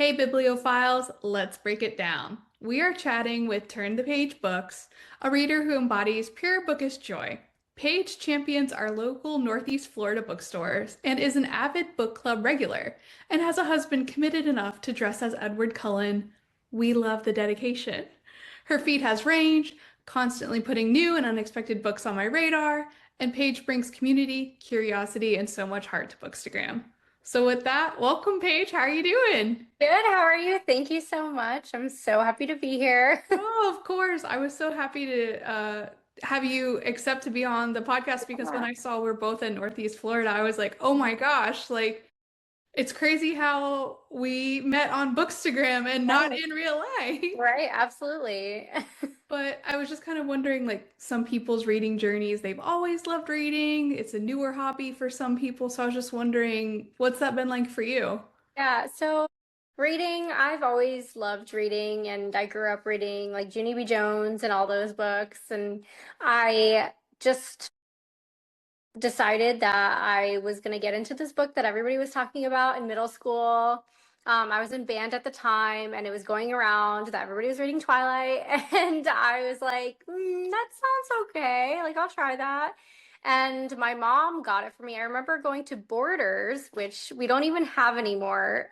Hey, bibliophiles, let's break it down. We are chatting with Turn the Page Books, a reader who embodies pure bookish joy. Paige champions our local Northeast Florida bookstores and is an avid book club regular and has a husband committed enough to dress as Edward Cullen. We love the dedication. Her feed has range, constantly putting new and unexpected books on my radar, and Paige brings community, curiosity, and so much heart to Bookstagram. So with that, welcome Paige. How are you doing? Good, how are you? Thank you so much. I'm so happy to be here. Oh, of course. I was so happy to have you accept to be on the podcast because when Yeah. I saw we're both in Northeast Florida, I was like, oh my gosh, like it's crazy how we met on Bookstagram and not Right, in real life. right, absolutely. But I was just kind of wondering, like some people's reading journeys, they've always loved reading. It's a newer hobby for some people. So I was just wondering, what's that been like for you? Yeah, so reading, I've always loved reading, and I grew up reading like Junie B. Jones and all those books. And I just decided that I was going to get into this book that everybody was talking about in middle school. I was in band at the time, and it was going around that everybody was reading Twilight, and I was like, that sounds okay. Like, I'll try that. And my mom got it for me. I remember going to Borders, which we don't even have anymore,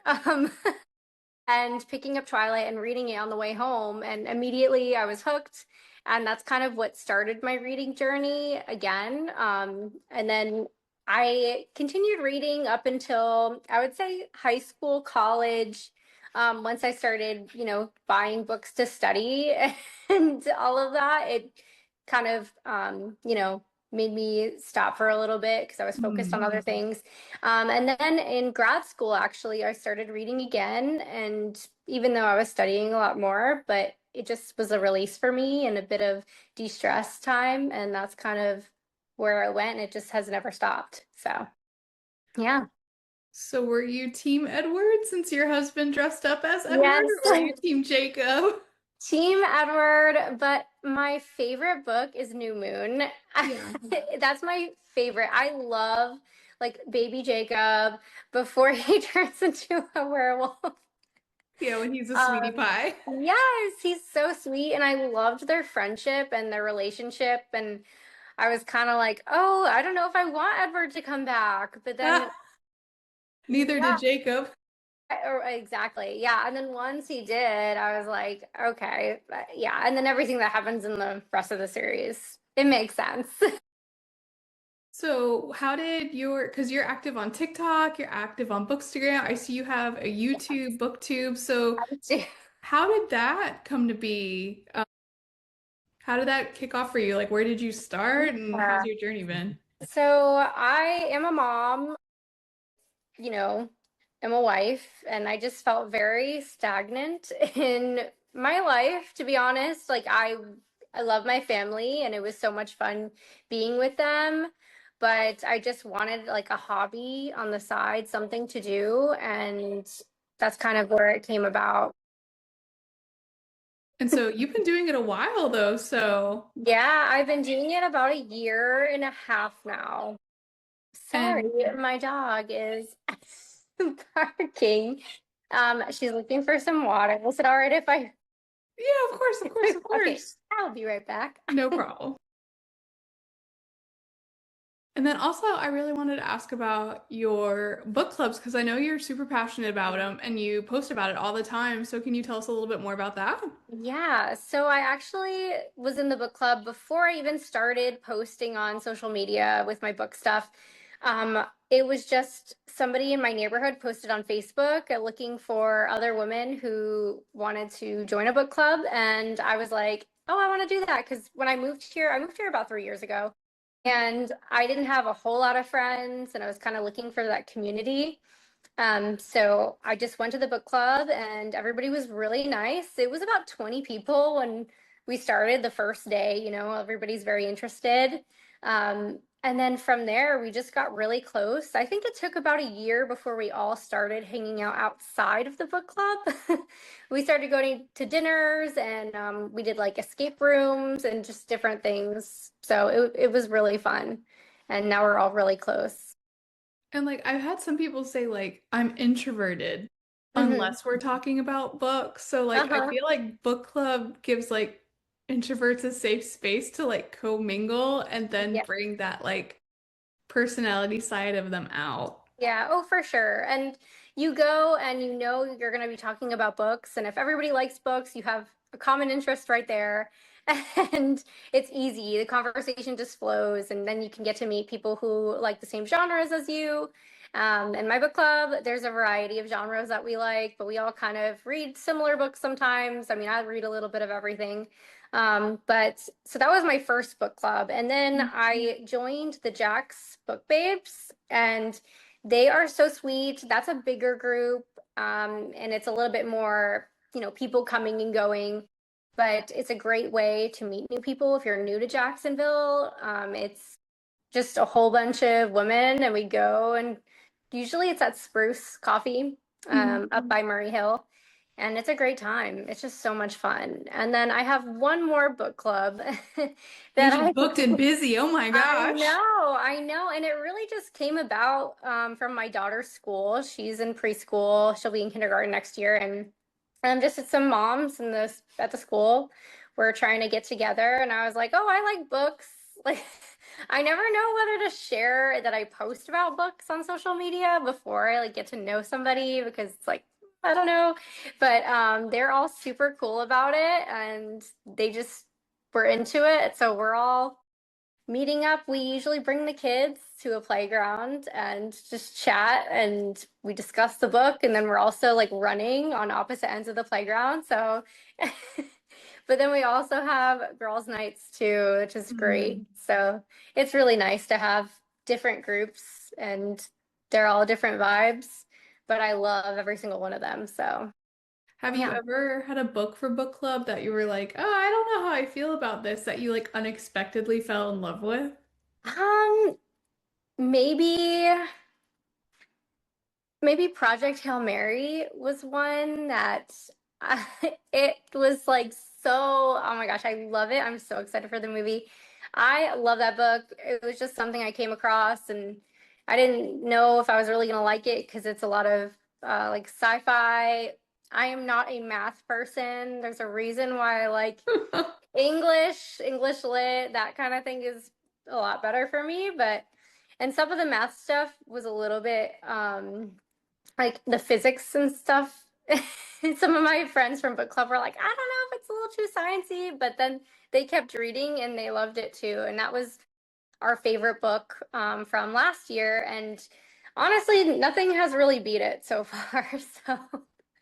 and picking up Twilight and reading it on the way home. And immediately I was hooked. And that's kind of what started my reading journey again. And then I continued reading up until I would say high school, college. Once I started, buying books to study and all of that, it kind of, made me stop for a little bit because I was focused on other things. And then in grad school, actually, I started reading again. And even though I was studying a lot more, but it just was a release for me and a bit of de-stress time. And that's kind of where I went. It just has never stopped. So, yeah. So were you Team Edward since your husband dressed up as Edward, Yes. or were you Team Jacob? Team Edward, but my favorite book is New Moon. Yeah. That's my favorite. I love like baby Jacob before he turns into a werewolf. Yeah, when he's a sweetie Um, pie. yes, he's so sweet, and I loved their friendship and their relationship. And I was kind of like, oh, I don't know if I want Edward to come back. But then, Neither did yeah, Jacob. exactly. Yeah. And then once he did, I was like, okay, yeah. And then everything that happens in the rest of the series, it makes sense. So how did because you're active on TikTok, you're active on Bookstagram. I see you have a YouTube, BookTube. So how did that come to be? How did that kick off for you? Like, where did you start and how's Yeah. your journey been? So I am a mom, you know, am a wife, and I just felt very stagnant in my life, to be honest. Like I love my family, and it was so much fun being with them, but I just wanted like a hobby on the side, something to do, and that's kind of where it came about. And so you've been doing it a while though, so Yeah, I've been doing it about a year and a half now. Sorry, and my dog is barking. She's looking for some water. Is it all right if I? yeah, of course, of course, of Okay, course. I'll be right back. No problem. And then also, I really wanted to ask about your book clubs because I know you're super passionate about them and you post about it all the time. So, can you tell us a little bit more about that? Yeah, so I actually was in the book club before I even started posting on social media with my book stuff. It was just somebody in my neighborhood posted on Facebook looking for other women who wanted to join a book club. And I was like, oh, I want to do that. Because when I moved here about 3 years ago, and I didn't have a whole lot of friends, and I was kind of looking for that community. So I just went to the book club, and everybody was really nice. It was about 20 people when we started the first day, everybody's very interested. And then from there, we just got really close. I think it took about a year before we all started hanging out outside of the book club. We started going to dinners, and we did like escape rooms and just different things. So it was really fun. And now we're all really close. And like, I've had some people say, like, I'm introverted. Hmm. unless we're talking about books. So like I Uh-huh. feel like book club gives like introverts a safe space to like commingle and then Yeah. bring that like personality side of them out. Yeah, oh, for sure. And you go and you know you're going to be talking about books. And if everybody likes books, you have a common interest right there. And it's easy. The conversation just flows. And then you can get to meet people who like the same genres as you. In my book club, there's a variety of genres that we like, but we all kind of read similar books sometimes. I mean, I read a little bit of everything. But so that was my first book club. And then I joined the Jack's Book Babes, and they are so sweet. That's a bigger group, and it's a little bit more, people coming and going. But it's a great way to meet new people if you're new to Jacksonville. It's just a whole bunch of women, and we go, and usually it's at Spruce Coffee, Mhm. up by Murray Hill. And it's a great time. It's just so much fun. And then I have one more book club that Paige is I booked and busy. Oh my gosh. I know. And it really just came about from my daughter's school. She's in preschool. She'll be in kindergarten next year. And just some moms in this at the school were trying to get together. And I was like, oh, I like books. Like, I never know whether to share that I post about books on social media before I like get to know somebody, because it's like, I don't know. But they're all super cool about it, and they just were into it. So we're all meeting up. We usually bring the kids to a playground and just chat, and we discuss the book, and then we're also like running on opposite ends of the playground. So but then we also have girls' nights too, which is great. Mm. So it's really nice to have different groups, and they're all different vibes, but I love every single one of them. So Have you yeah. ever had a book for book club that you were like, oh, I don't know how I feel about this, that you like unexpectedly fell in love with? Um, maybe Project Hail Mary was one that it was like so, oh my gosh, I love it. I'm so excited for the movie. I love that book. It was just something I came across, and I didn't know if I was really gonna like it because it's a lot of like sci-fi. I am not a math person. There's a reason why I like English lit, that kind of thing is a lot better for me, but and some of the math stuff was a little bit like the physics and stuff. Some of my friends from book club were like, I don't know if it's a little too sciencey, but then they kept reading and they loved it too. And that was our favorite book from last year. And honestly, nothing has really beat it so far. So,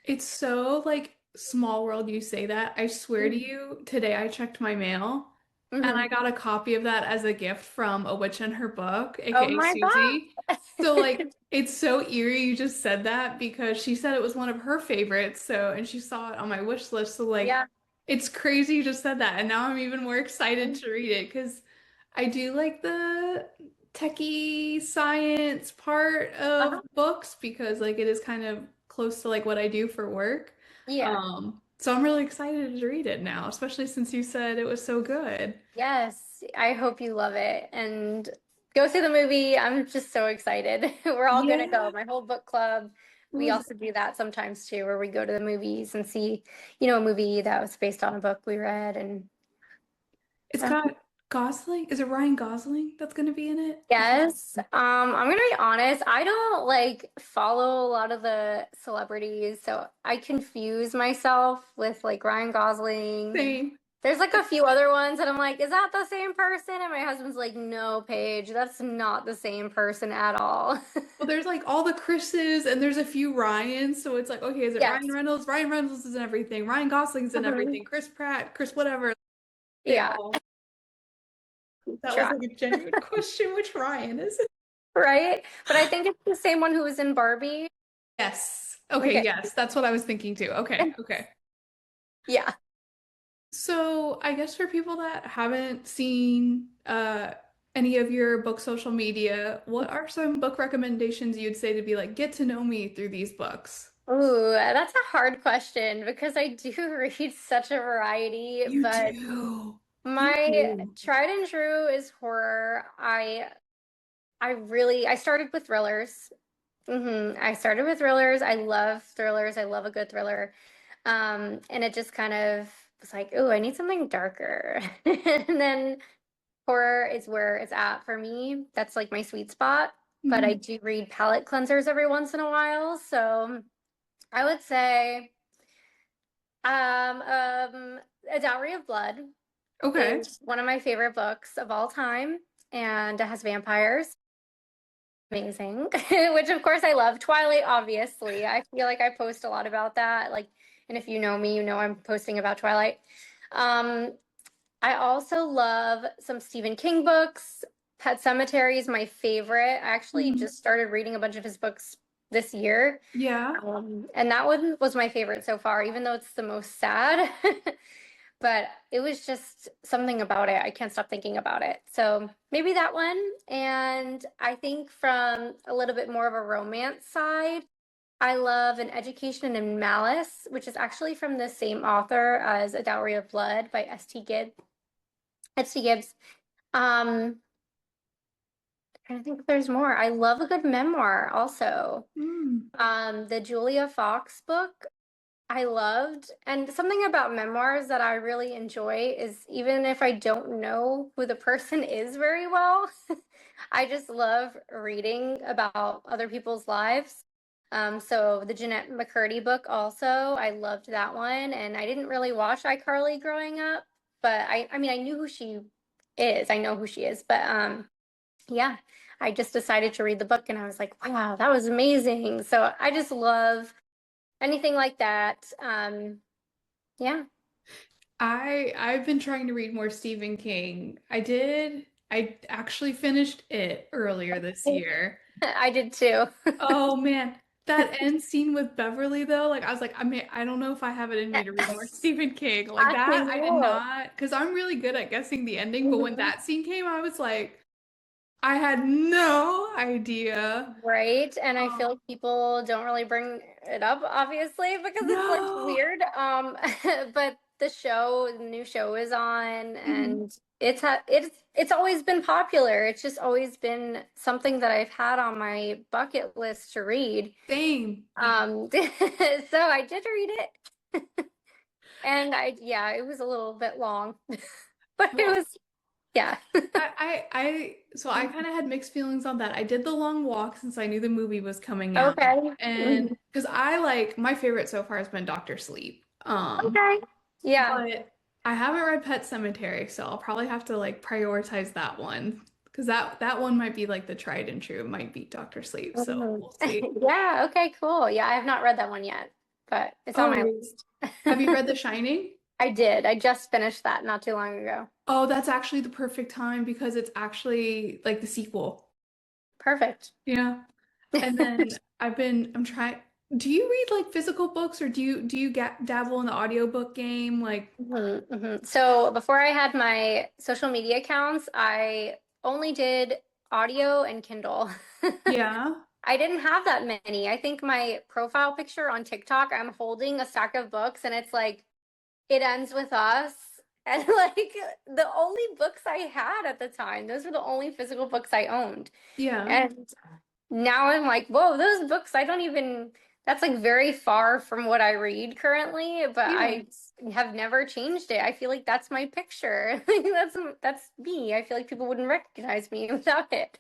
It's so like small world you say that. I swear to you, today I checked my mail and I mhm. got a copy of that as a gift from A Witch and Her Book, Oh aka my Susie. God. So like it's so eerie you just said that because she said it was one of her favorites. So and she saw it on my wish list. So like Yeah. it's crazy you just said that. And now I'm even more excited to read it because I do like the techie science part of Uh-huh. books because like it is kind of close to like what I do for work. Yeah. So I'm really excited to read it now, especially since you said it was so good. Yes, I hope you love it and go see the movie. I'm just so excited. We're all gonna go. Yeah. My whole book club. We Was also do that sometimes too, where we go to the movies and see, a movie that was based on a book we read. And it's so, got Gosling? Is it Ryan Gosling that's going to be in it? yes, I'm gonna be honest. I don't like follow a lot of the celebrities, so I confuse myself with like Ryan Gosling. Same. There's like a few other ones that I'm like, is that the same person? And my husband's like, no, Paige, that's not the same person at all. Well, there's like all the Chris's and there's a few Ryans, so it's like, okay, is it Ryan Yes. Reynolds? Ryan Reynolds is in everything. Ryan Gosling's in Mhm. everything. Chris Pratt, Chris whatever. They Yeah, all. That was try. like a genuine question. Which Ryan is it? Right? But I think it's the same one who was in Barbie. Yes. Okay, Okay. yes. That's what I was thinking too. Okay, okay. Yeah. So I guess for people that haven't seen any of your book social media, what are some book recommendations you'd say to be like, get to know me through these books? Ooh, that's a hard question because I do read such a variety, You but do. You my do. tried and true is horror. I started with thrillers. I started with thrillers. I love thrillers. I love a good thriller. And it just kind of was like, oh, I need something darker. And then horror is where it's at for me. That's like my sweet spot. But I Mhm. do read palette cleansers every once in a while. So I would say A Dowry of Blood Okay. is one of my favorite books of all time, and it has vampires. Amazing. Which of course I love. Twilight, obviously. I feel like I post a lot about that. Like, and if you know me, you know I'm posting about Twilight. Um, I also love some Stephen King books. Pet Cemetery is my favorite. I actually Mhm. just started reading a bunch of his books this year. Yeah. And that one was my favorite so far, even though it's the most sad. But it was just something about it. I can't stop thinking about it. So maybe that one. And I think from a little bit more of a romance side, I love An Education in Malice, which is actually from the same author as A Dowry of Blood by S.T. Gibbs. S.T. Gibbs. Um, I think there's more. I love a good memoir also. Mm. The Julia Fox book I loved. And something about memoirs that I really enjoy is even if I don't know who the person is very well, I just love reading about other people's lives. So the Jeanette McCurdy book also, I loved that one. And I didn't really watch iCarly growing up, but I mean, I knew who she is. I know who she is, but yeah, I just decided to read the book and I was like, wow, that was amazing. So I just love anything like that. Yeah. I've been trying to read more Stephen King. I actually finished it earlier this year. I did too. Oh man, that end scene with Beverly though, like I was like, I mean, I don't know if I have it in me to read more Stephen King. Like I that, I did know. not, because I'm really good at guessing the ending, but when Mhm. that scene came, I was like, I had no idea. Right. And I feel Oh, like people don't really bring it up, obviously, because it's like no. weird. But the new show is on Mhm. and it's always been popular. It's just always been something that I've had on my bucket list to read. Same. So I did read it. And yeah, it was a little bit long, but it Well, was, yeah. so I kind of had mixed feelings on that. I did the long walk since I knew the movie was coming out, Okay. and Mhm. because I like my favorite so far has been Doctor Sleep. Okay. Yeah. But I haven't read Pet Cemetery, so I'll probably have to like prioritize that one because that one might be like the tried and true. It might beat Doctor Sleep, so Mhm. we'll see. Yeah. Okay, cool. Yeah, I have not read that one yet, but it's on Oh, my really? list. Have you read The Shining? I did. I just finished that not too long ago. Oh, that's actually the perfect time because it's actually like the sequel. Perfect. Yeah. And then I'm trying. Do you read like physical books or do you get dabble in the audiobook game? Like, So before I had my social media accounts, I only did audio and Kindle. yeah. I didn't have that many. I think my profile picture on TikTok, I'm holding a stack of books and it's like it ends with us. And like the only books I had at the time, those were the only physical books I owned. Yeah. And now I'm like, whoa, those books, I don't even, that's like very far from what I read currently, but Yeah. I have never changed it. I feel like that's my picture. Like that's me. I feel like people wouldn't recognize me without it.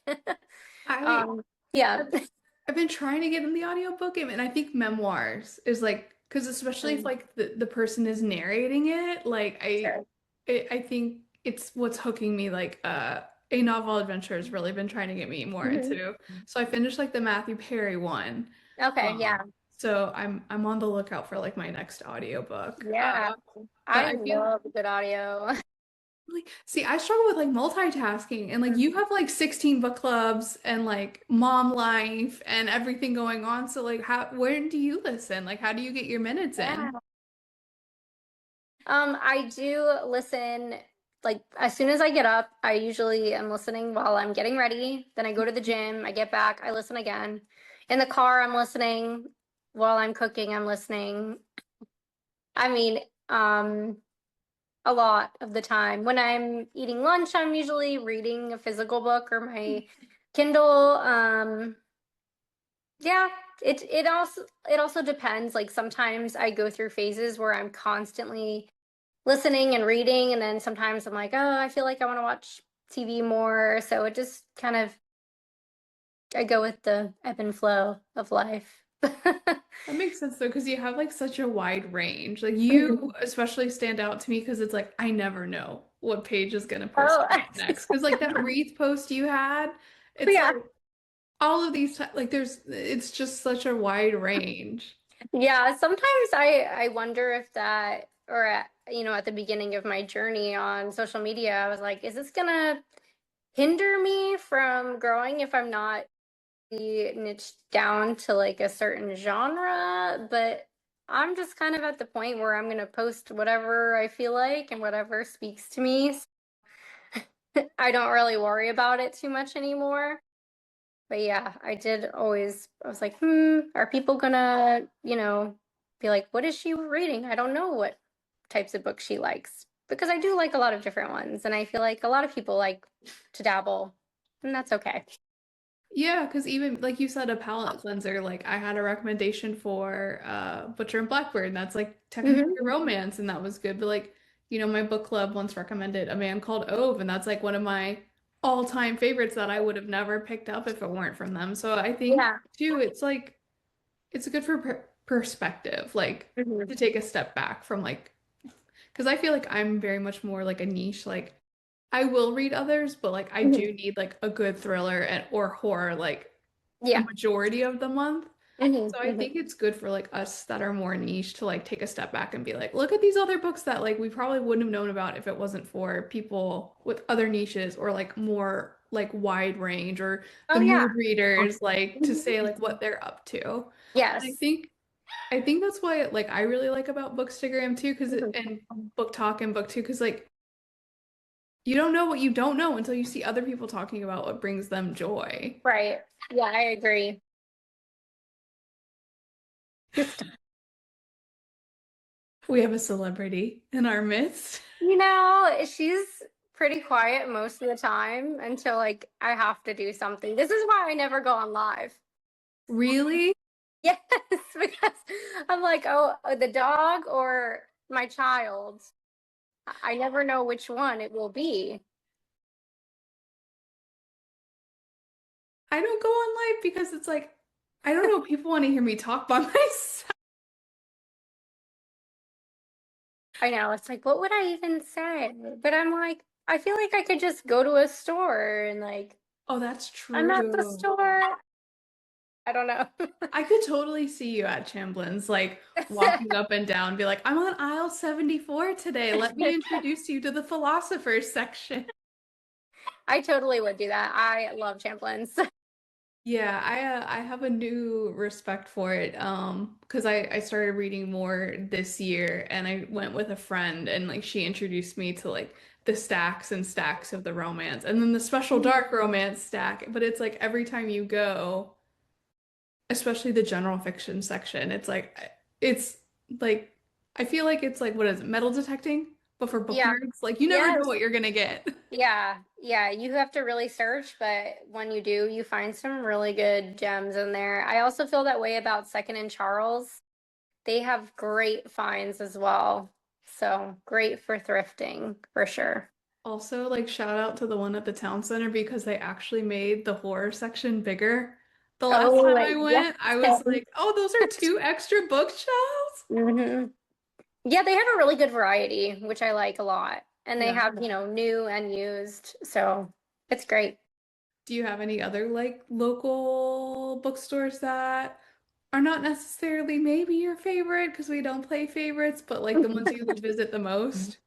I Um, yeah. I've I've been trying to get in the audiobook game, and I think memoirs is like, because especially if like the person is narrating it, like Sure. I think it's what's hooking me. Like a novel adventure has really been trying to get me more Mhm. into. So I finished like the Matthew Perry one. Okay, Um, yeah. so I'm on the lookout for like my next audiobook. Yeah. But I I feel love good audio. like, see, I struggle with like multitasking and like you have like 16 book clubs and like mom life and everything going on. So like where do you listen? Like how do you get your minutes Yeah. in? I do listen like as soon as I get up, I usually am listening while I'm getting ready. Then I go to the gym, I get back, I listen again. In the car, I'm listening. While I'm cooking, I'm listening. I mean, um, a lot of the time. When I'm eating lunch, I'm usually reading a physical book or my Kindle. Yeah, it also depends. Like sometimes I go through phases where I'm constantly listening and reading, and then sometimes I'm like, oh, I feel like I want to watch TV more. So it just kind of I go with the ebb and flow of life. That makes sense though, because you have like such a wide range. Like you Mhm. especially stand out to me because it's like I never know what Paige is gonna post Oh, about next. Because like that Wreath post you had, it's like yeah. all of these like it's just such a wide range. Yeah, sometimes I wonder if that or at the beginning of my journey on social media, I was like, is this gonna hinder me from growing if I'm not niched down to like a certain genre? But I'm just kind of at the point where I'm gonna post whatever I feel like and whatever speaks to me. I don't really worry about it too much anymore. But yeah, I was like, are people gonna, be like, what is she reading? I don't know what types of books she likes. Because I do like a lot of different ones, and I feel like a lot of people like to dabble, and that's okay. Yeah, because even like you said, a palette cleanser, like I had a recommendation for Butcher and Blackbird, and that's like technically Hmm. a romance, and that was good. But like, my book club once recommended A Man Called Ove, and that's like one of my all-time favorites that I would have never picked up if it weren't from them. So I think Yeah. too, it's like it's good for perspective, like Hmm. to take a step back from like, because I feel like I'm very much more like a niche, like I will read others, but like I Hmm. do need like a good thriller and or horror like a Yeah. majority of the month. Hmm. So I Hmm. think it's good for like us that are more niche to like take a step back and be like, look at these other books that like we probably wouldn't have known about if it wasn't for people with other niches or like more like wide range or Oh the yeah. mood readers like to say like Mhm. what they're up to. I Yes. think I think that's why like I really like about Bookstagram too, because Mhm. and Book Talk and Book Too, because like you don't know what you don't know until you see other people talking about what brings them joy. Right. Yeah, I agree. We have a celebrity in our midst. She's pretty quiet most of the time until like I have to do something. This is why I never go on live. Really? Yes, because I'm like, oh, the dog or my child. I never know which one it will be. I don't go on live because it's like I don't know, people want to hear me talk by myself. I know, it's like, what would I even say? But I'm like, I feel like I could just go to a store and like, Oh, that's I'm at the true. store. I don't know. I could totally see you at Chamblin's, like walking up and down, be like, I'm on aisle 74 today. Let me introduce you to the philosophers section. I totally would do that. I love Champlain's. Yeah, I have a new respect for it. Because I started reading more this year and I went with a friend and like she introduced me to like the stacks and stacks of the romance and then the special dark romance stack. But it's like every time you go, especially the general fiction section, it's like I feel like it's like what is it, metal detecting, but for book Yeah. nerds. Like you never know Yes. what you're gonna get. Yeah, yeah, you have to really search, but when you do, you find some really good gems in there. I also feel that way about Second and Charles. They have great finds as well. So great for thrifting for sure. Also, like shout out to the one at the town center because they actually made the horror section bigger. The last Oh, time I yes. went, I was like, oh, those are two extra bookshelves. Hmm. Yeah, they have a really good variety, which I like a lot. And they Yeah. have, new and used. So it's great. Do you have any other like local bookstores that are not necessarily maybe your favorite because we don't play favorites, but like the ones you would visit the most?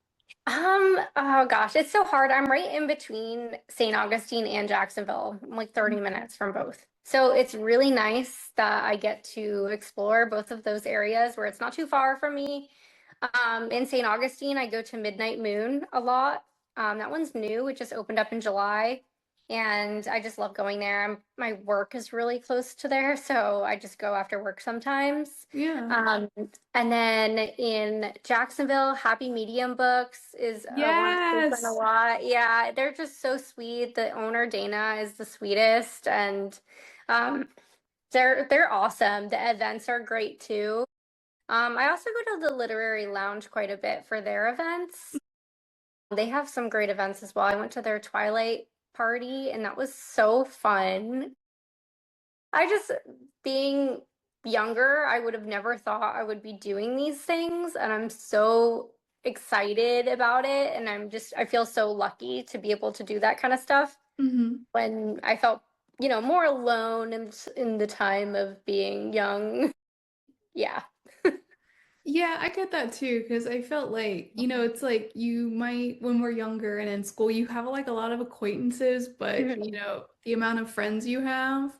Oh gosh, it's so hard. I'm right in between St. Augustine and Jacksonville. I'm like 30 minutes from both. So it's really nice that I get to explore both of those areas where it's not too far from me. In St. Augustine, I go to Midnight Moon a lot. That one's new. It just opened up in July. And I just love going there. My work is really close to there, so I just go after work sometimes. Yeah. Um, and then in Jacksonville, Happy Medium Books is one I frequent a Yes. lot. Yeah, they're just so sweet. The owner, Dana, is the sweetest. And um, They're awesome. The events are great too. I also go to the literary lounge quite a bit for their events. They have some great events as well. I went to their Twilight party and that was so fun. I just, being younger, I would have never thought I would be doing these things, and I'm so excited about it. And I feel so lucky to be able to do that kind of stuff Hmm. when I felt, more alone in the time of being young. Yeah. Yeah, I get that too, because I felt like, it's like you might, when we're younger and in school, you have like a lot of acquaintances, but Mhm. the amount of friends you have.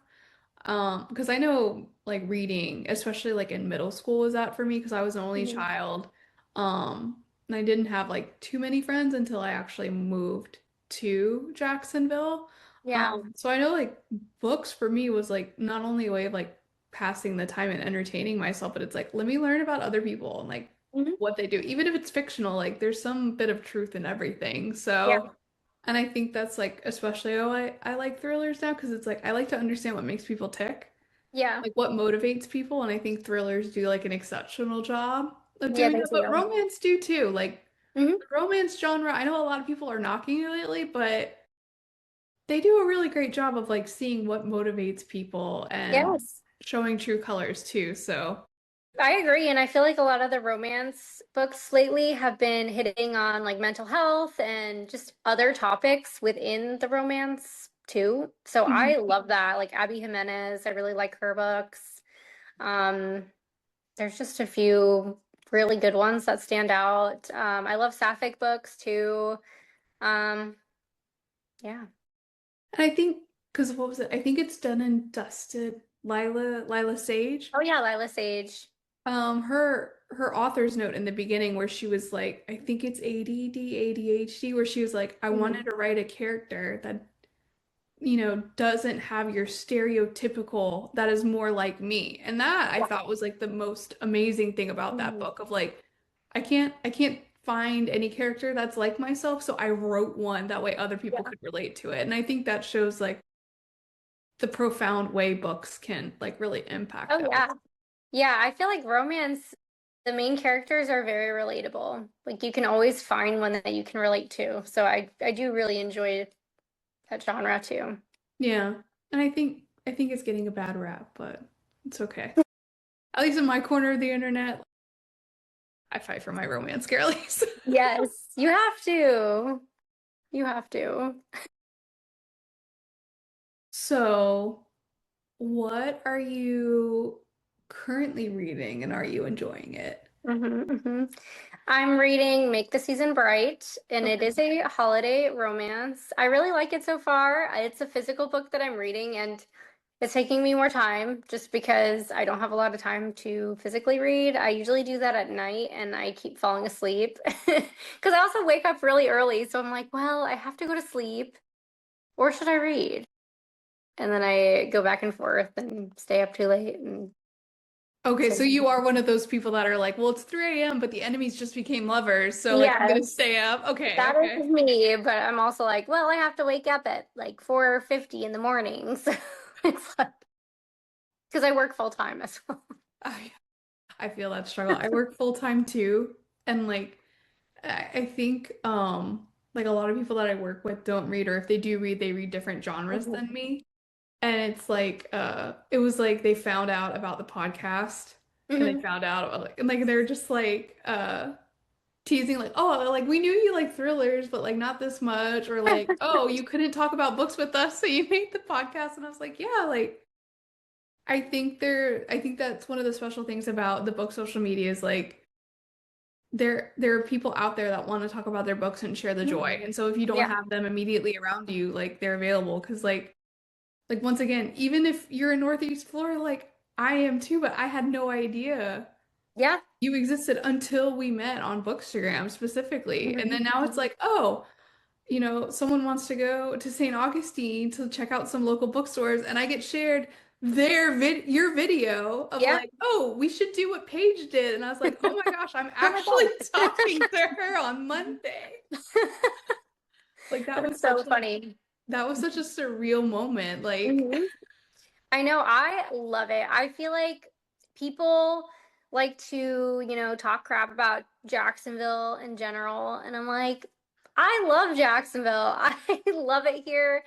Because I know like reading, especially like in middle school was that for me because I was an only Mhm. child. And I didn't have like too many friends until I actually moved to Jacksonville. Yeah. So I know like books for me was like not only a way of like passing the time and entertaining myself, but it's like let me learn about other people and like Mhm. what they do. Even if it's fictional, like there's some bit of truth in everything. Yeah. So and I think that's like especially I like thrillers now because it's like I like to understand what makes people tick, Yeah. like what motivates people, and I think thrillers do like an exceptional job of Yeah, doing they that, but do. romance do too. Like Hmm. the romance genre, I know a lot of people are knocking it lately, but they do a really great job of like seeing what motivates people and Yes. showing true colors too. So, I agree, and I feel like a lot of the romance books lately have been hitting on like mental health and just other topics within the romance too. So I mhm. love that. Like Abby Jimenez, I really like her books. Um, there's just a few really good ones that stand out. I love sapphic books too. Um, yeah. And I think because what was it? I think it's done and dusted. Lila Sage. Oh yeah, Lila Sage. Her author's note in the beginning where she was like, I think it's ADD, ADHD, where she was like, I wanted Mhm. to write a character that, doesn't have your stereotypical, that is more like me. And that I Yeah. thought was like the most amazing thing about that Mhm. book of like, I can't find any character that's like myself, so I wrote one that way other people Yeah. could relate to it. And I think that shows like the profound way books can like really impact Oh others. yeah. Yeah, I feel like romance, the main characters are very relatable. Like you can always find one that you can relate to. So I do really enjoy that genre too. Yeah. And I think it's getting a bad rap, but it's okay. At least in my corner of the internet, I fight for my romance girlies. Yes, you have to. You have to. So, what are you currently reading and are you enjoying it? Hmm. I'm reading Make the Season Bright, and it Okay. is a holiday romance. I really like it so far. It's a physical book that I'm reading, and it's taking me more time just because I don't have a lot of time to physically read. I usually do that at night and I keep falling asleep because I also wake up really early. So I'm like, well, I have to go to sleep or should I read? And then I go back and forth and stay up too late. And Okay, so, so you are one of those people that are like, well, it's 3 a.m., but the enemies just became lovers, so like I'm gonna yes, stay up. Okay, that okay. is me. But I'm also like, well, I have to wake up at like 4:50 in the morning. So it's like, because I work full time as well. I I feel that struggle. I work full time too, and like I think like a lot of people that I work with don't read, or if they do read, they read different genres Mhm. than me. And it's like it was like they found out about the podcast and they Mhm. found out about, like and like they're just like teasing like, "Oh, like we knew you like thrillers, but like not this much," or like, "Oh, you couldn't talk about books with us, so you made the podcast." And I was like, "Yeah, like I think that's one of the special things about the book social media is like there are people out there that want to talk about their books and share the Mhm. joy. And so if you don't Yeah. have them immediately around you, like they're available because like once again, even if you're in Northeast Florida, like I am too, but I had no idea Yeah. you existed until we met on Bookstagram specifically. And then Mhm. now it's like, oh, someone wants to go to St. Augustine to check out some local bookstores, and I get shared your video of Yeah. like, oh, we should do what Paige did. And I was like, oh my gosh, I'm Oh my actually God. talking to her on Monday. Like That's so funny. that was such a surreal moment. Like Hmm. I know, I love it. I feel like people like to, talk crap about Jacksonville in general, and I'm like, I love Jacksonville. I love it here,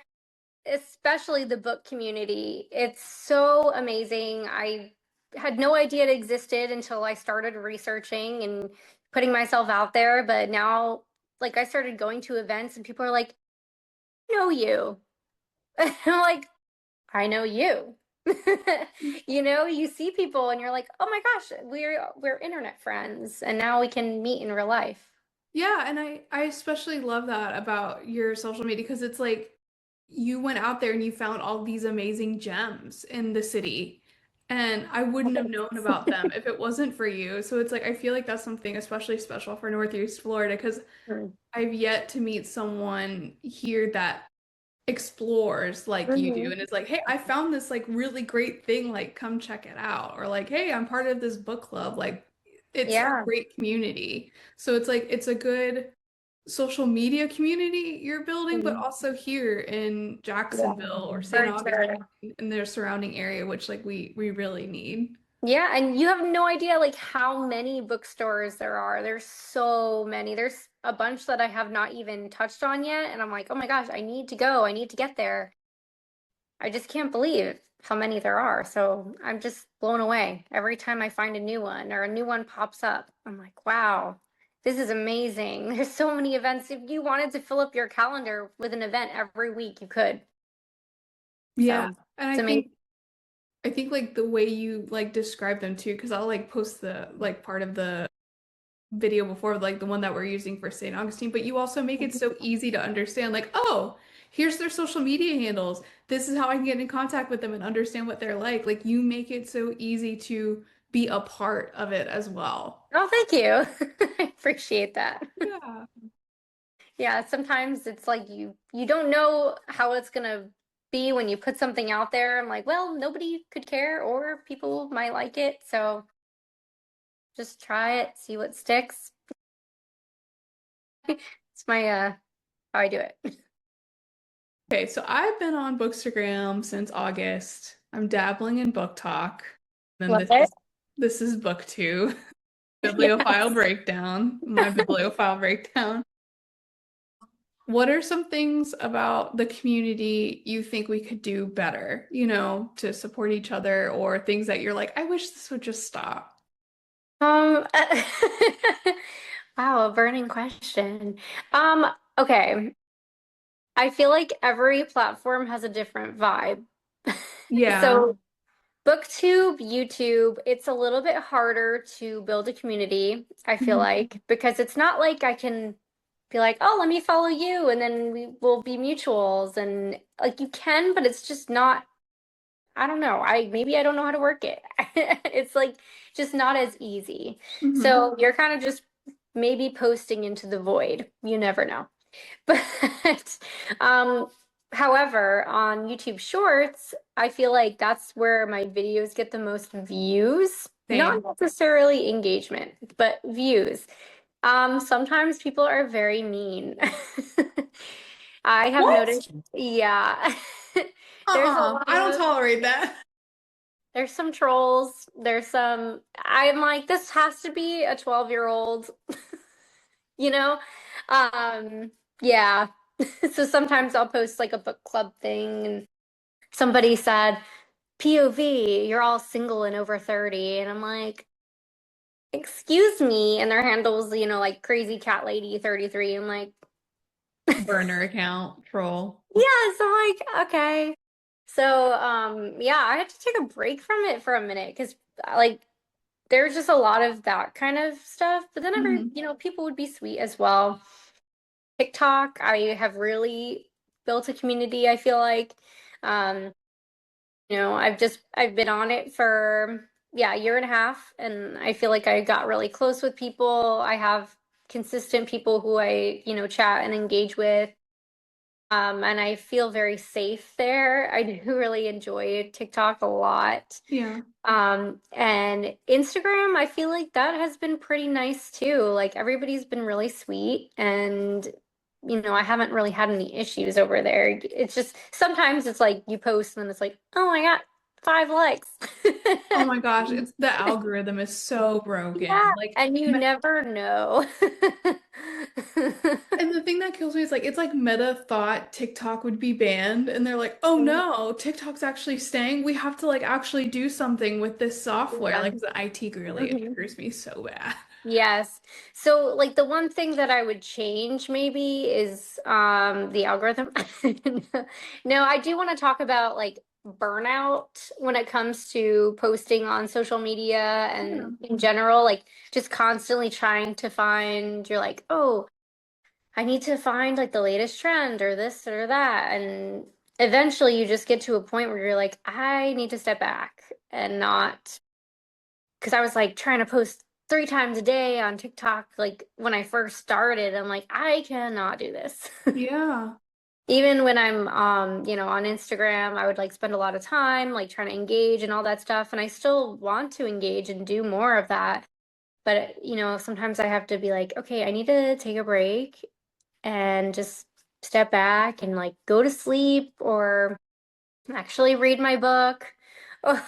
especially the book community. It's so amazing. I had no idea it existed until I started researching and putting myself out there, but now like I started going to events and people are like, "I know you." And I'm like, I know you. You see people and you're like, "Oh my gosh, we're internet friends and now we can meet in real life." Yeah, and I especially love that about your social media because it's like you went out there and you found all these amazing gems in the city. And I wouldn't have known about them if it wasn't for you. So it's like I feel like that's something especially special for Northeast Florida because I've yet to meet someone here that explores like you do Mhm. and it's like, hey, I found this like really great thing, like come check it out. Or like, hey, I'm part of this book club. Like it's a Yeah. great community. So it's like it's a good social media community you're building, but Mhm. also here in Yeah, Jacksonville or St. for Augustine sure. in their surrounding area, which like we really need. Yeah, and you have no idea like how many bookstores there are. There's so many. There's a bunch that I have not even touched on yet, and I'm like, "Oh my gosh, I need to go. I need to get there." I just can't believe how many there are. So I'm just blown away every time I find a new one or a new one pops up. I'm like, "Wow, this is amazing." There's so many events. If you wanted to fill up your calendar with an event every week, you could. Yeah. So And it's amazing. I think like the way you like describe them too, because I'll like post the like part of the video before, like the one that we're using for St. Augustine, but you also make it so easy to understand, like, oh, here's their social media handles. This is how I can get in contact with them and understand what they're like. Like you make it so easy to be a part of it as well. Oh, thank you. I appreciate that. Yeah. Yeah, sometimes it's like you don't know how it's gonna be when you put something out there. I'm like, well, nobody could care or people might like it, so just try it, see what sticks. It's my how I do it. Okay, so I've been on Bookstagram since August. I'm dabbling in book talk. Then Love it. this is book two, bibliophile Yes. breakdown, my bibliophile breakdown. What are some things about the community you think we could do better, to support each other or things that you're like, I wish this would just stop? Um, wow, a burning question. Um, okay. I feel like every platform has a different vibe. Yeah. So BookTube, YouTube, it's a little bit harder to build a community, I feel Mhm. like, because it's not like I can be like, oh, let me follow you, and then we will be mutuals. And like you can, but it's just not, I don't know. Maybe I don't know how to work it. It's like just not as easy. Mhm. So you're kind of just maybe posting into the void. You never know. But um, however, on YouTube Shorts, I feel like that's where my videos get the most views, not Same. necessarily engagement, but views. Sometimes people are very mean. I have What? noticed, yeah. There's a Uh-uh. lot I don't of tolerate that. there's some trolls, there's some I'm like, this has to be a 12-year-old, you know? Yeah. So sometimes I'll post like a book club thing and somebody said, POV, you're all single and over 30. And I'm like, excuse me. And their handles, like crazy cat lady 33. I'm like, Burner account, troll. yes, I'm like, okay. So, yeah, I had to take a break from it for a minute because like there's just a lot of that kind of stuff. But then Mhm. people would be sweet as well. TikTok, I have really built a community, I feel like. Um, I've been on it for yeah, a year and a half, and I feel like I got really close with people. I have consistent people who I, chat and engage with. And I feel very safe there. I do really enjoy TikTok a lot. Yeah. And Instagram, I feel like that has been pretty nice too. Like everybody's been really sweet and I haven't really had any issues over there. It's just sometimes it's like you post and then it's like, oh my God. 5 likes. Oh my gosh, it's the algorithm is so broken. Yeah, Like, and you never know. and the thing that kills me is like it's like Meta thought TikTok would be banned, and they're like, oh no, TikTok's actually staying. We have to like actually do something with this software. Yeah. Like as an IT girly, it Mhm. triggers me so bad. Yes. So like the one thing that I would change maybe is the algorithm. No, I do want to talk about like burnout when it comes to posting on social media Yeah. and in general, like just constantly trying to find, you're like, oh, I need to find like the latest trend or this or that. And eventually you just get to a point where you're like, I need to step back and not, because I was like trying to post 3 times a day on TikTok, like when I first started. I'm like, I cannot do this. Yeah. Even when I'm on Instagram, I would like spend a lot of time like trying to engage and all that stuff. And I still want to engage and do more of that. But sometimes I have to be like, okay, I need to take a break and just step back and like go to sleep or actually read my book or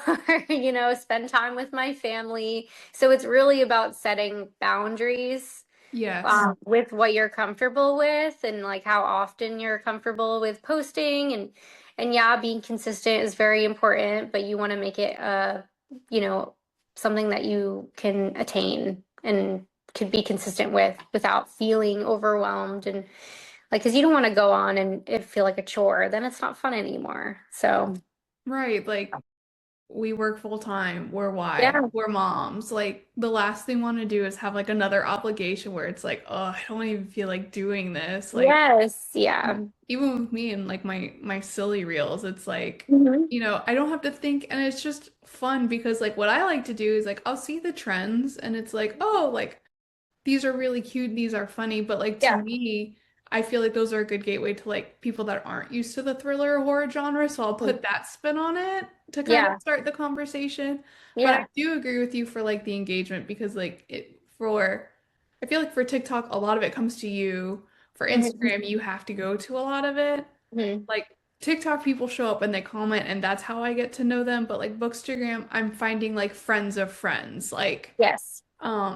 spend time with my family. So it's really about setting boundaries Yes. with what you're comfortable with and like how often you're comfortable with posting and yeah, being consistent is very important, but you want to make it you know something that you can attain and could be consistent with without feeling overwhelmed and like because you don't want to go on and it feel like a chore, then it's not fun anymore. So Right. Like we work full time. We're wives. yeah. We're moms. Like the last thing we want to do is have like another obligation where it's like, oh, I don't even feel like doing this. Like Yes. Yeah. even with me and like my silly reels, it's like, Hmm. I don't have to think and it's just fun because like what I like to do is like I'll see the trends and it's like, oh, like these are really cute, these are funny, but like to Yeah. me, I feel like those are a good gateway to like people that aren't used to the thriller or horror genre, so I'll put that spin on it to kind of Yeah. start the conversation. But I Yeah. do agree with you for like the engagement because like it for I feel like for TikTok a lot of it comes to you. For Hmm. Instagram, you have to go to a lot of it. Hmm. Like TikTok people show up and they comment and that's how I get to know them, but like Bookstagram, I'm finding like friends of friends. Like Yes.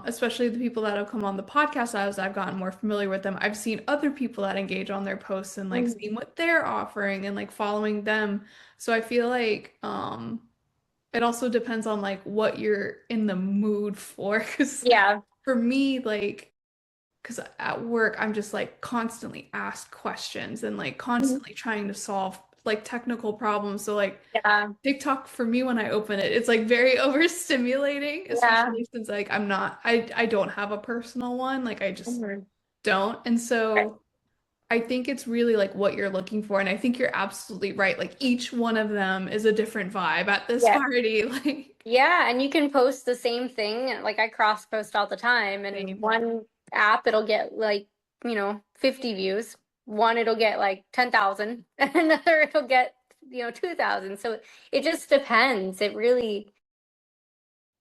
especially the people that have come on the podcast as I've gotten more familiar with them. I've seen other people that engage on their posts and like Mhm. seeing what they're offering and like following them. So I feel like it also depends on like what you're in the mood for. Because Yeah. for me, like, because at work I'm just like constantly asked questions and like Mhm. constantly trying to solve like technical problems. So like Yeah. TikTok for me when I open it, it's like very overstimulating, Yeah. especially since like I don't have a personal one, like I just Mhm. don't. And Right. so I think it's really like what you're looking for. And I think you're absolutely right. Like each one of them is a different vibe at this Yes. party. Like Yeah, and you can post the same thing. Like I cross post all the time, and same. one app it'll get like, 50 views. One it'll get like 10,000, and another it'll get, 2,000. So it just depends. It really,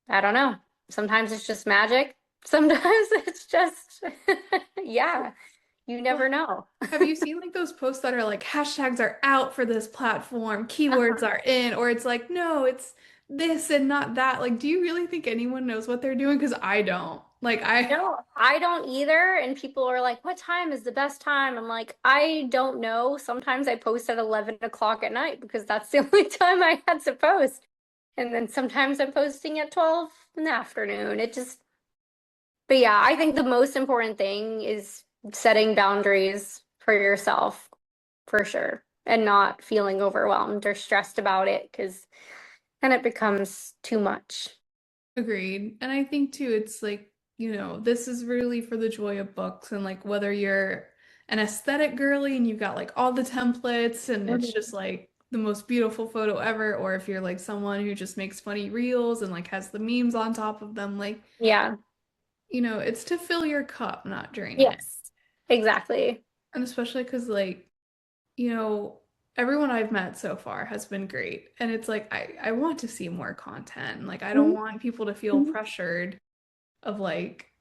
I don't know. Sometimes it's just magic. Sometimes it's just, yeah, you never Well, know. have you seen like those posts that are like hashtags are out for this platform, keywords Uh-huh. are in, or it's like, no, it's this and not that. Like, do you really think anyone knows what they're doing? Because I don't. Like, No, I don't either. And people are like, what time is the best time? I'm like, I don't know. Sometimes I post at 11 o'clock at night because that's the only time I had to post. And then sometimes I'm posting at 12 in the afternoon. But yeah, I think the most important thing is setting boundaries for yourself, for sure, and not feeling overwhelmed or stressed about it because then it becomes too much. agreed. And I think too, it's like, this is really for the joy of books and like whether you're an aesthetic girly and you've got like all the templates and it's Mhm. just like the most beautiful photo ever, or if you're like someone who just makes funny reels and like has the memes on top of them, like, Yeah. it's to fill your cup, not drain it. Yes, exactly. And especially because like, you know, everyone I've met so far has been great. And it's like I want to see more content. Like I don't Mhm. want people to feel pressured of like,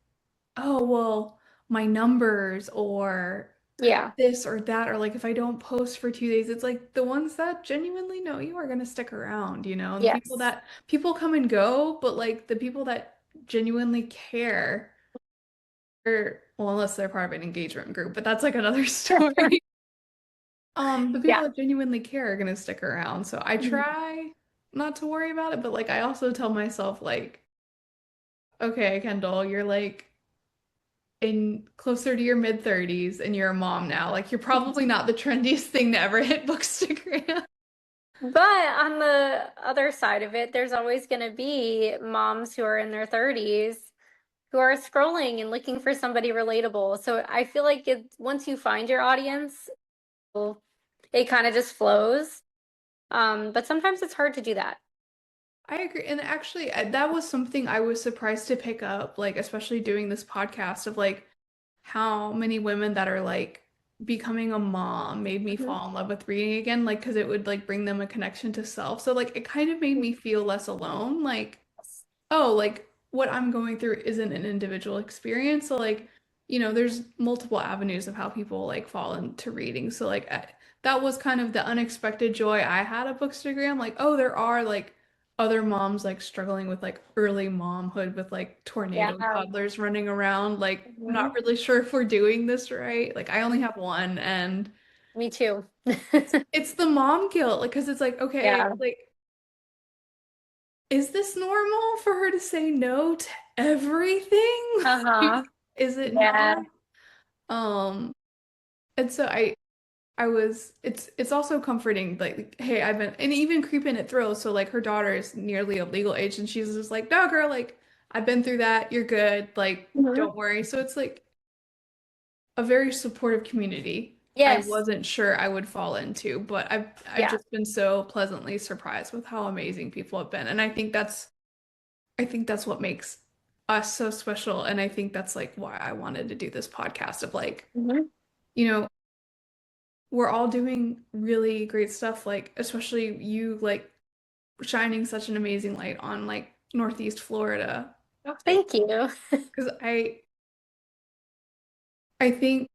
oh, well, my numbers or, Yeah. this or that, or like if I don't post for 2 days, it's like the ones that genuinely know you are gonna stick around, the people Yes. that people come and go, but like the people that genuinely care, or well, unless they're part of an engagement group, but that's like another story. The people Yeah. that genuinely care are gonna stick around. So I Mhm. try not to worry about it, but like I also tell myself like, okay, Kendall, you're like in closer to your mid 30s and you're a mom now. Like you're probably not the trendiest thing to ever hit Bookstagram. But on the other side of it, there's always going to be moms who are in their 30s who are scrolling and looking for somebody relatable. So I feel like once you find your audience, well, it kind of just flows. But sometimes it's hard to do that. I agree. And actually, that was something I was surprised to pick up, like, especially doing this podcast of like how many women that are like becoming a mom made me Mhm. fall in love with reading again, like, because it would like bring them a connection to self. So, like, it kind of made me feel less alone. Like, oh, like what I'm going through isn't an individual experience. So like, there's multiple avenues of how people like fall into reading. So like that was kind of the unexpected joy I had at Bookstagram. Like, oh, there are like other moms like struggling with like early momhood with like Yeah. tornado toddlers running around. Like, not Mhm. really sure if we're doing this right. Like, I only have one, and Me too. it's the mom guilt. Like, because it's like, okay, Yeah. like is this normal for her to say no to everything? Uh-huh. Like, is it Yeah. not? Um, and so I was it's also comforting, like, hey, I've been, and even creeping it through. So like her daughter is nearly of legal age and she's just like, no, girl, like I've been through that. You're good. Like, Mhm. don't worry. So it's like a very supportive community. I Yes. wasn't sure I would fall into, but I've Yeah. just been so pleasantly surprised with how amazing people have been. And I think that's what makes us so special. And I think that's like why I wanted to do this podcast of like, Mhm. you know, we're all doing really great stuff, like especially you like shining such an amazing light on like Northeast Florida. Oh, Like, thank you. because I think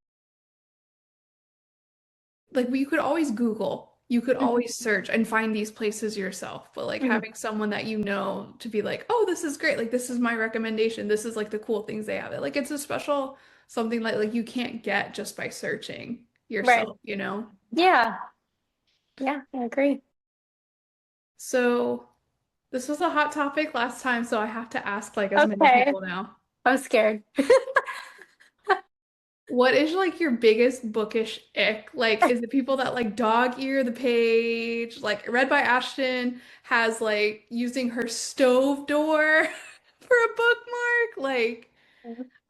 like you could always Google, you could always search and find these places yourself, but like Mhm. having someone that you know to be like, oh, this is great, like this is my recommendation, this is like the cool things they have. Like it's a special something like you can't get just by searching Right. yourself. Yeah. Yeah, I agree. So this was a hot topic last time, so I have to ask like as many Okay. people now. I'm scared. What is like your biggest bookish ick? Like, is it people that like dog ear the page? Like, Read by Ashton has like using her stove door for a bookmark? Like,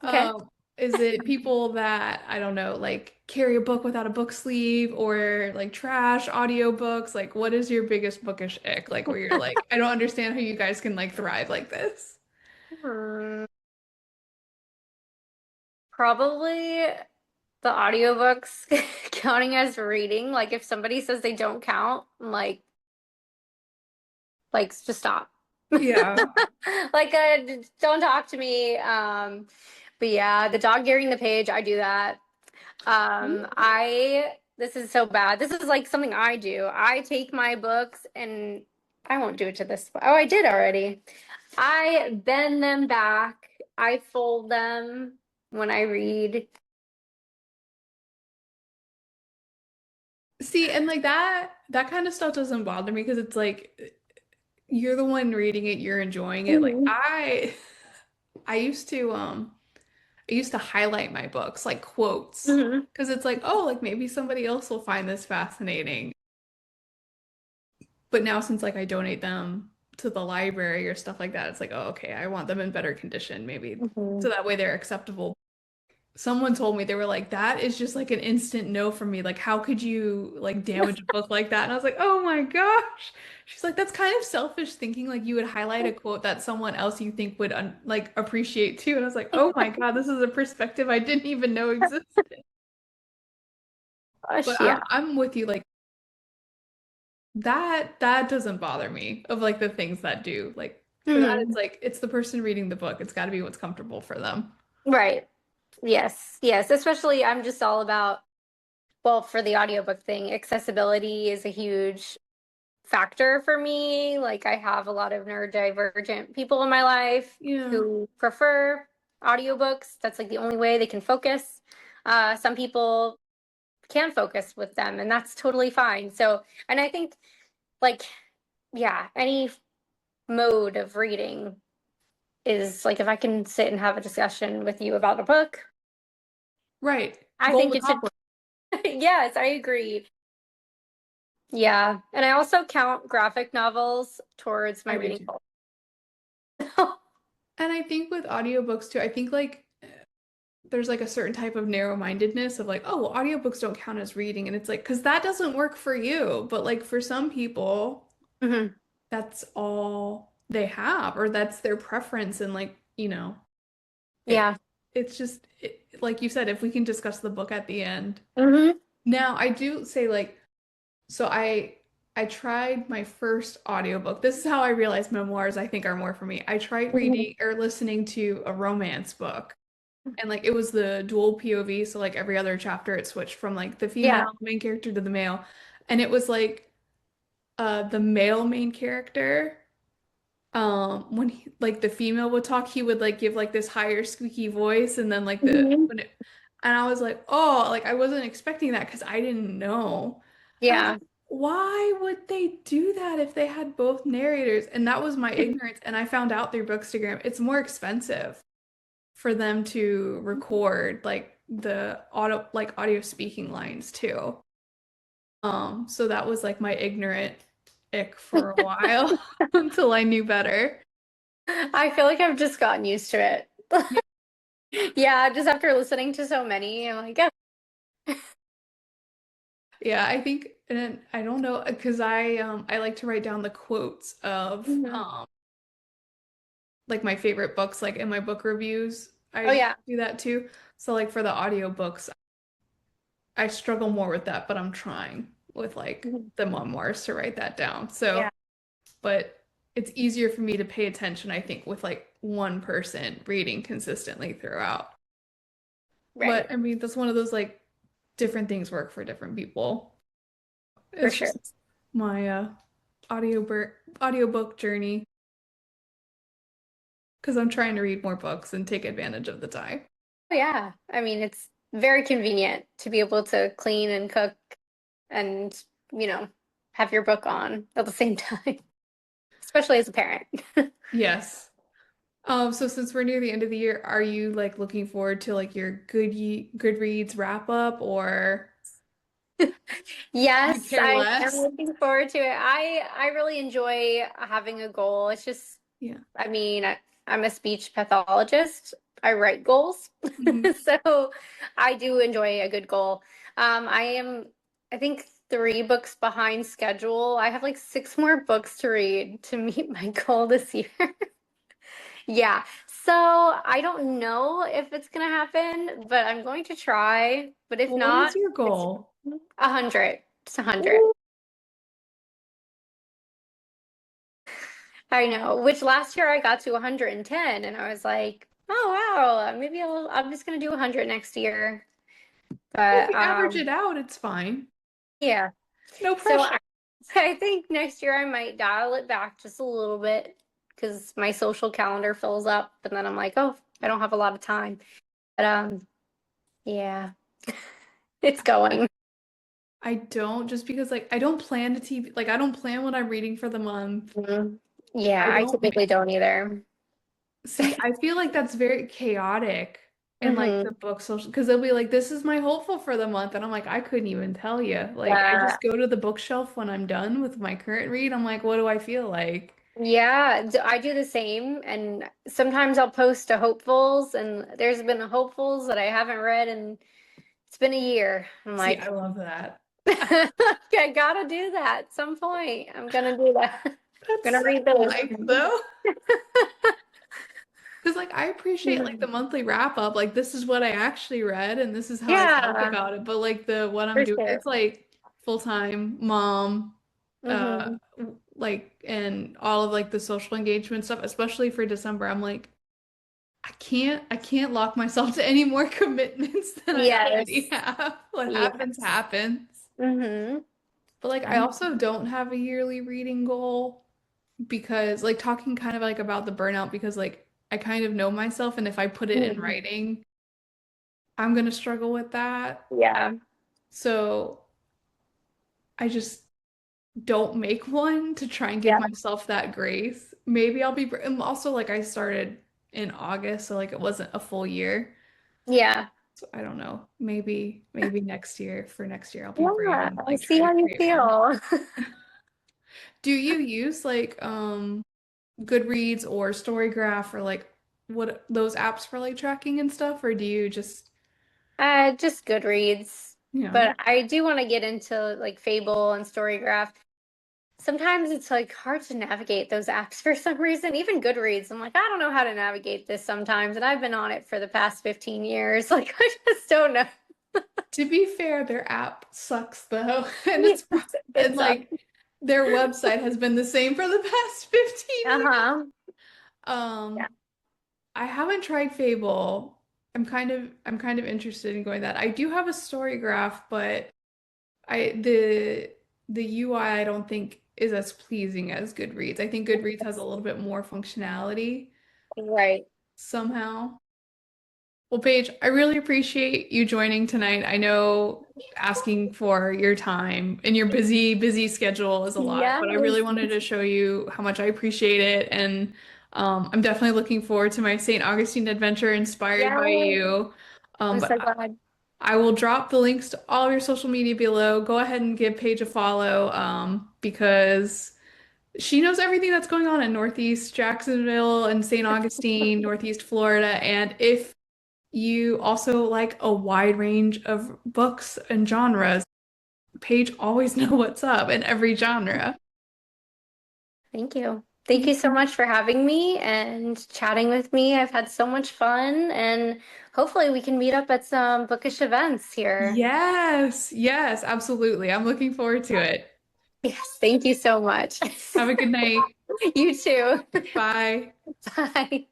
Okay. is it people that, I don't know, like carry a book without a book sleeve or like trash audiobooks? Like, what is your biggest bookish ick? Like, where you're like, I don't understand how you guys can like thrive like this. Hmm. Probably the audiobooks counting as reading. Like if somebody says they don't count, I'm like just stop. Yeah. Like don't talk to me. But yeah, the dog earing the page, I do that. I this is so bad. This is like something I do. I take my books and I won't do it to this. Oh, I did already. I bend them back. I fold them when I read. See, and like that kind of stuff doesn't bother me because it's like you're the one reading it, you're enjoying it. Like Mhm. I used to highlight my books like quotes Mhm. because it's like, oh, like maybe somebody else will find this fascinating. But now since like I donate them to the library or stuff like that, it's like, oh, okay, I want them in better condition maybe so Mhm. that way they're acceptable. Someone told me they were like, that is just like an instant no from me. Like, how could you like damage a book like that? And I was like, oh my gosh. She's like, that's kind of selfish thinking like you would highlight a quote that someone else you think would like appreciate too. And I was like, oh my God, this is a perspective I didn't even know existed. But Gosh, I'm yeah. I'm with you. Like that doesn't bother me of like the things that do. Like for that, it's Mhm. like it's the person reading the book. It's got to be what's comfortable for them. Right. Yes. Yes. Especially I'm just all about well, for the audiobook thing, accessibility is a huge factor for me. Like I have a lot of neurodivergent people in my life Yeah. who prefer audiobooks. That's like the only way they can focus. Some people can focus with them, and that's totally fine. So, and I think like, yeah, any mode of reading is like if I can sit and have a discussion with you about a book, Right. I Goal think it should. accomplished. Yes, I agree. Yeah, and I also count graphic novels towards my I do reading too. goal. And I think with audiobooks too, I think like there's like a certain type of narrow-mindedness of like, oh, well, audiobooks don't count as reading. And it's like, because that doesn't work for you. But like for some people, Mhm. that's all they have, or that's their preference. And like, it Yeah. it's just like you said, if we can discuss the book at the end. Hmm. Now, I do say like, so I tried my first audiobook. This is how I realized memoirs I think are more for me. I tried Hmm. reading or listening to a romance book. And like it was the dual POV, so like every other chapter it switched from like the Yeah. female main character to the male. And it was like the male main character, when like the female would talk, he would like give like this higher squeaky voice, and then like the Hmm. when it and I was like, oh, like I wasn't expecting that because I didn't know. And I was Yeah. like, why would they do that if they had both narrators? And that was my ignorance. And I found out through Bookstagram, it's more expensive for them to record like the audio speaking lines too. So that was like my ignorant ick for a while until I knew better. I feel like I've just gotten used to it. Yeah, Yeah, just after listening to so many, I'm like, yeah. yeah, I think, and then, I don't know because I like to write down the quotes of Mhm. like my favorite books like in my book reviews. Oh I yeah. do that too. So like for the audiobooks, I struggle more with that, but I'm trying with like Mhm. the memoirs to write that down. Yeah. So but it's easier for me to pay attention, I think, with like one person reading consistently throughout. But Right. I mean, that's one of those like different things work for different people. For It's sure. just my audiobook journey because I'm trying to read more books and take advantage of the time. Oh yeah. I mean, it's very convenient to be able to clean and cook and, you know, have your book on at the same time, especially as a parent. Yes. So since we're near the end of the year, are you like looking forward to like your Goodreads wrap up, or you Yes, care I am less? looking forward to it. I really enjoy having a goal. It's just, Yeah. I mean, I'm a speech pathologist. I write goals. Mhm. So I do enjoy a good goal. I am, I think, 3 books behind schedule. I have like 6 more books to read to meet my goal this year. Yeah. So I don't know if it's gonna happen, but I'm going to try. But if Well, what not, is your it's goal? 100. It's 100. I know, which last year I got to 110 and I was like, oh wow, maybe I'm just gonna do 100 next year. Well, if But you average it out, it's fine. yeah. No So pressure. I think next year I might dial it back just a little bit because my social calendar fills up and then I'm like, oh, I don't have a lot of time. But yeah, it's going. I don't, just because like I don't plan to TV, like I don't plan what I'm reading for the month. Mhm. Yeah, I I don't typically don't either. see, I feel like that's very chaotic in like the Hmm. book social because they'll be like, this is my hopeful for the month. And I'm like, I couldn't even tell you. Like I Yeah. just go to the bookshelf when I'm done with my current read. I'm like, what do I feel like? Yeah, I do the same. And sometimes I'll post to hopefuls, and there's been hopefuls that I haven't read, and it's been a year. I'm See, I like, love that. I gotta do that at some point. I'm gonna do that. I'm That's gonna so read those. nice though. Because like I appreciate like the monthly wrap up, like this is what I actually read and this is how I felt Yeah, about it. But like the what I'm for doing, sure. it's like full-time mom, Hmm. like and all of like the social engagement stuff, especially for December. I'm like, I can't lock myself to any more commitments than I already Yes. have. What happens, Yes. happens. Mm-hmm. But like I also don't have a yearly reading goal because like talking kind of like about the burnout because like I kind of know myself and if I put it in Mm-hmm. writing, I'm gonna struggle with that. Yeah. So I just don't make one to try and give Yeah. myself that grace. Maybe I'll be, and also like I started in August, so like it wasn't a full year. Yeah. So I don't know. Maybe next year, for next year, I'll be brave Yeah. and I like see try to how you create one. feel. Do you use like Goodreads or Storygraph or like what those apps for like tracking and stuff, or do you just, Just Goodreads. you know, But I do want to get into like Fable and Storygraph. Sometimes it's like hard to navigate those apps for some reason. Even Goodreads, I'm like, I don't know how to navigate this sometimes, and I've been on it for the past 15 years. Like, I just don't know. to be fair, their app sucks though. And Yes, it's it and sucks. like their website has been the same for the past 15 years. Uh-huh. Yeah. Um, I haven't tried Fable. I'm kind of interested in going that. I do have a story graph, but I the UI I don't think is as pleasing as Goodreads. I think Goodreads has a little bit more functionality Right. somehow. Well, Paige, I really appreciate you joining tonight. I know asking for your time and your busy schedule is a lot, but I really Yes. wanted to show you how much I appreciate it. And I'm definitely looking forward to my St. Augustine adventure inspired by Yes. you. I'm But so glad. I will drop the links to all of your social media below. Go ahead and give Paige a follow because she knows everything that's going on in Northeast Jacksonville and St. Augustine, Northeast Florida. And if you also like a wide range of books and genres, Paige always know what's up in every genre. Thank you. Thank you so much for having me and chatting with me. I've had so much fun, and hopefully we can meet up at some bookish events here. Yes, yes, absolutely. I'm looking forward to it. Yes, thank you so much. Have a good night. You too. Bye. Bye.